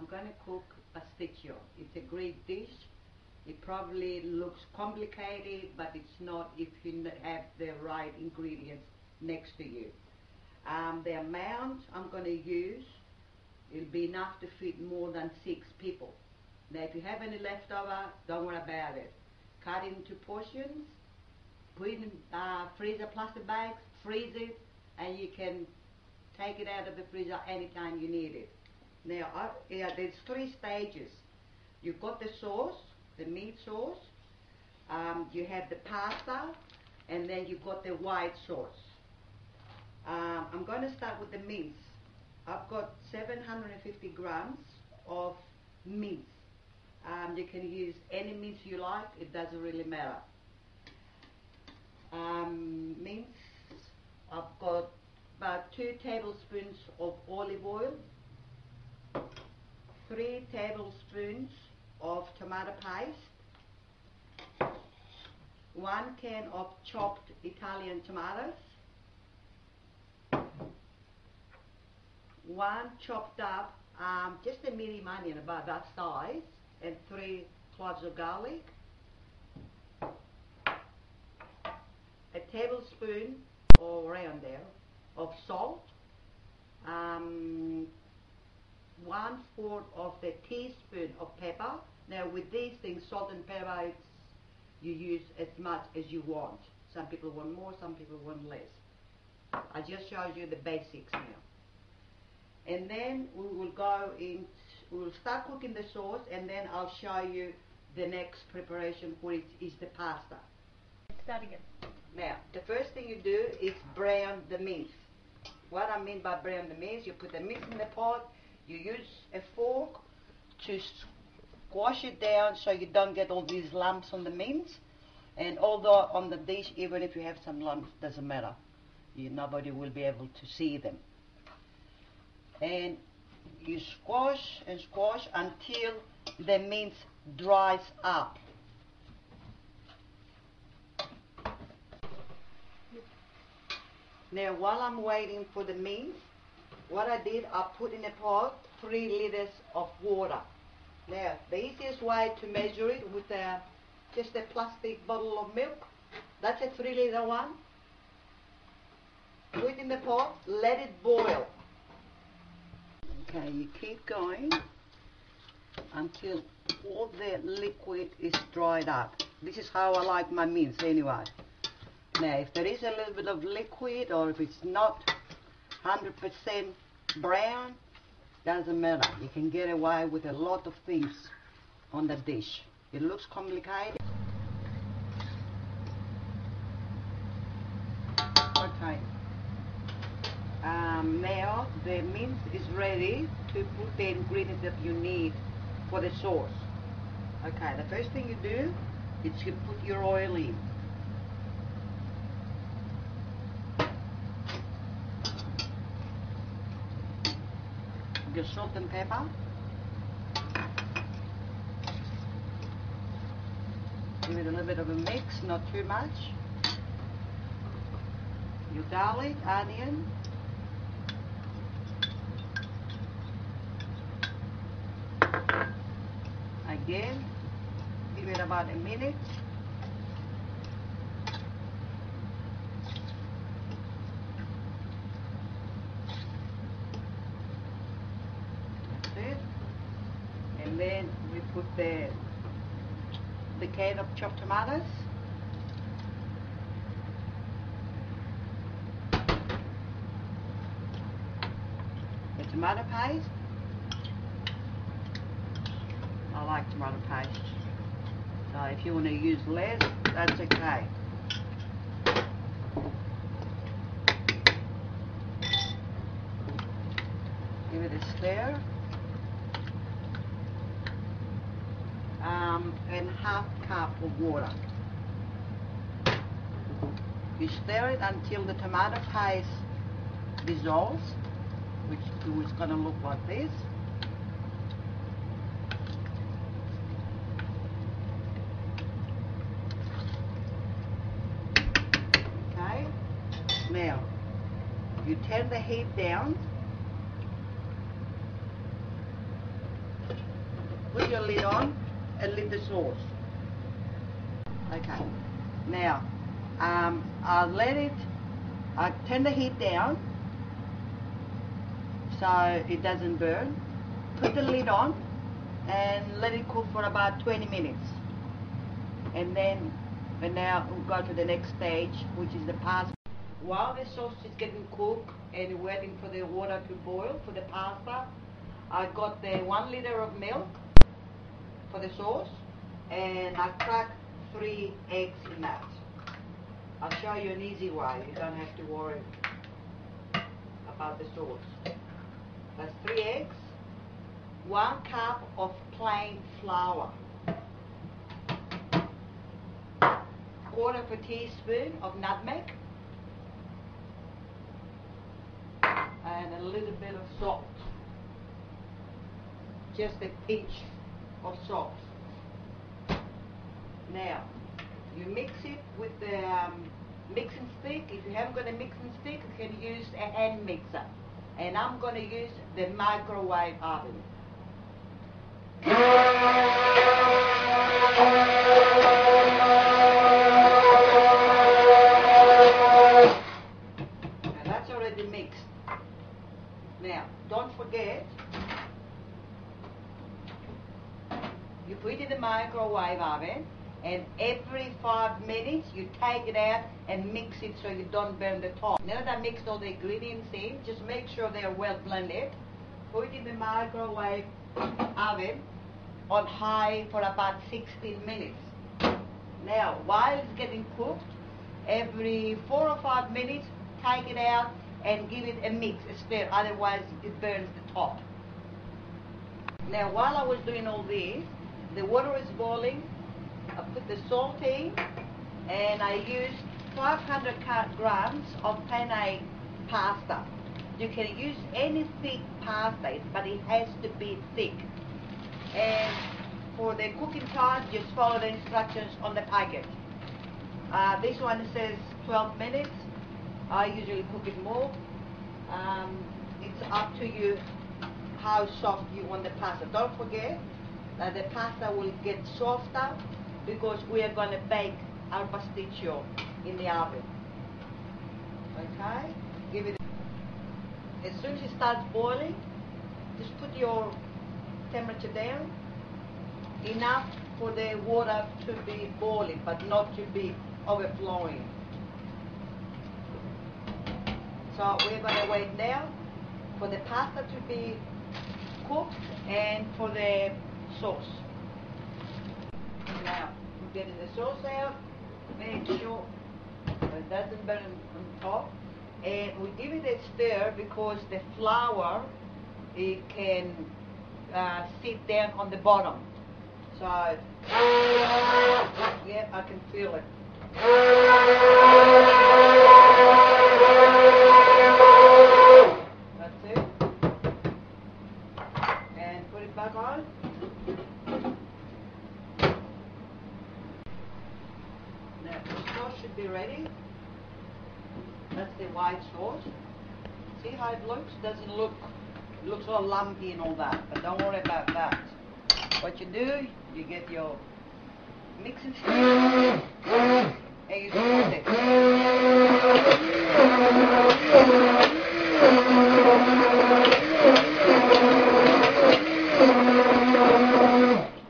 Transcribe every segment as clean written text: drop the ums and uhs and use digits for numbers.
I'm going to cook Pastitio. It's a great dish. It probably looks complicated, but it's not if you have the right ingredients next to you. The amount I'm going to use will be enough to feed more than 6 people. Now if you have any leftover, don't worry about it. Cut it into portions, put it in freezer plastic bags, freeze it, and you can take it out of the freezer anytime you need it. Now there's 3 stages. You've got the sauce, the meat sauce, you have the pasta, and then you've got the white sauce. I'm going to start with the mince. I've got 750 grams of mince. You can use any mince you like, it doesn't really matter. Mince, I've got about 2 tablespoons of olive oil, 3 tablespoons of tomato paste, 1 can of chopped Italian tomatoes, 1 chopped up, just a medium onion about that size, and 3 cloves of garlic, a tablespoon or around there of salt, 1/4 of the teaspoon of pepper. Now with these things, salt and pepper, you use as much as you want. Some people want more, some people want less. I just showed you the basics now. And then we will start cooking the sauce, and then I'll show you the next preparation, which is the pasta. Start again. Now, the first thing you do is brown the mince. What I mean by brown the mince, you put the mince in the pot, you use a fork to squash it down so you don't get all these lumps on the mince. And although on the dish, even if you have some lumps, doesn't matter. Nobody will be able to see them. And you squash and squash until the mince dries up. Now while I'm waiting for the mince, what I did, I put in a pot 3 liters of water. Now the easiest way to measure it with just a plastic bottle of milk. That's a 3 liter one. Put it in the pot, let it boil. Okay, you keep going until all the liquid is dried up. This is how I like my mince anyway. Now if there is a little bit of liquid, or if it's not 100% brown, doesn't matter. You can get away with a lot of things on the dish. It looks complicated. Okay. Now the mince is ready to put the ingredients that you need for the sauce. Okay, the first thing you do is you put your oil in. Your salt and pepper. Give it a little bit of a mix, not too much. Your garlic, onion. Again, give it about a minute. That's it. And then we put the can of chopped tomatoes. The tomato paste. I like tomato paste. So if you want to use less, that's okay. Give it a stir. And 1/2 cup of water. You stir it until the tomato paste dissolves, which is going to look like this. Okay. Now, you turn the heat down Put your lid on and lid the sauce. Okay. Now, I'll turn the heat down so it doesn't burn. Put the lid on and let it cook for about 20 minutes. And now we'll go to the next stage, which is the pasta. While the sauce is getting cooked and waiting for the water to boil for the pasta, I got the 1 liter of milk for the sauce, and I cracked 3 eggs in that. I'll show you an easy way. You don't have to worry about the sauce. That's 3 eggs, 1 cup of plain flour, 1/4 of a teaspoon of nutmeg, and a little bit of salt. Just a pinch of salt. Now, you mix it with the mixing stick. If you haven't got a mixing stick, you can use a hand mixer. And I'm going to use the microwave oven. Now that's already mixed. Now, don't forget, you put it in the microwave oven, and every 5 minutes you take it out and mix it so you don't burn the top. Now that I mixed all the ingredients in, just make sure they are well blended. Put it in the microwave oven on high for about 16 minutes. Now, while it's getting cooked, every 4 or 5 minutes, take it out and give it a mix, a stir, otherwise it burns the top. Now, while I was doing all this, the water is boiling. I put the salt in, and I used 500 grams of penne pasta. You can use any thick pasta, but it has to be thick. And for the cooking time, just follow the instructions on the packet. This one says 12 minutes. I usually cook it more. It's up to you how soft you want the pasta. Don't forget that the pasta will get softer because we are going to bake our pasticcio in the oven. Okay? Give it. As soon as it starts boiling, just put your temperature down, enough for the water to be boiling, but not to be overflowing. So we're going to wait now for the pasta to be cooked and for the sauce. Now, we're getting the sauce out, make sure it doesn't burn on top, and we give it a stir because the flour, it can sit down on the bottom. So, yeah, I can feel it. That's it. And put it back on. Now, the sauce should be ready. That's the white sauce. See how it looks? Doesn't look, it looks all lumpy and all that, but don't worry about that. What you do, you get your mixing stick and you squeeze it.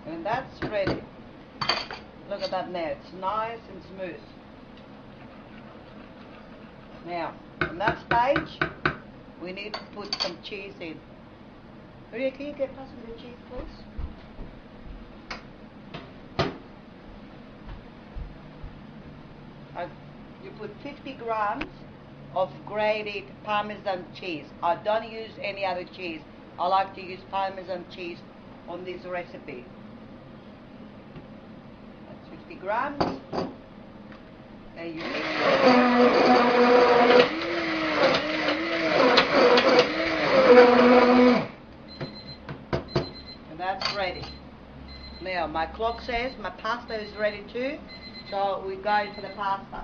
And that's ready. Look at that now, it's nice and smooth. Now, on that stage, we need to put some cheese in. Maria, can you get past me the cheese, please? You put 50 grams of grated Parmesan cheese. I don't use any other cheese. I like to use Parmesan cheese on this recipe. That's 50 grams. And you mix it. And that's ready. Now my clock says my pasta is ready too, so we're going for the pasta.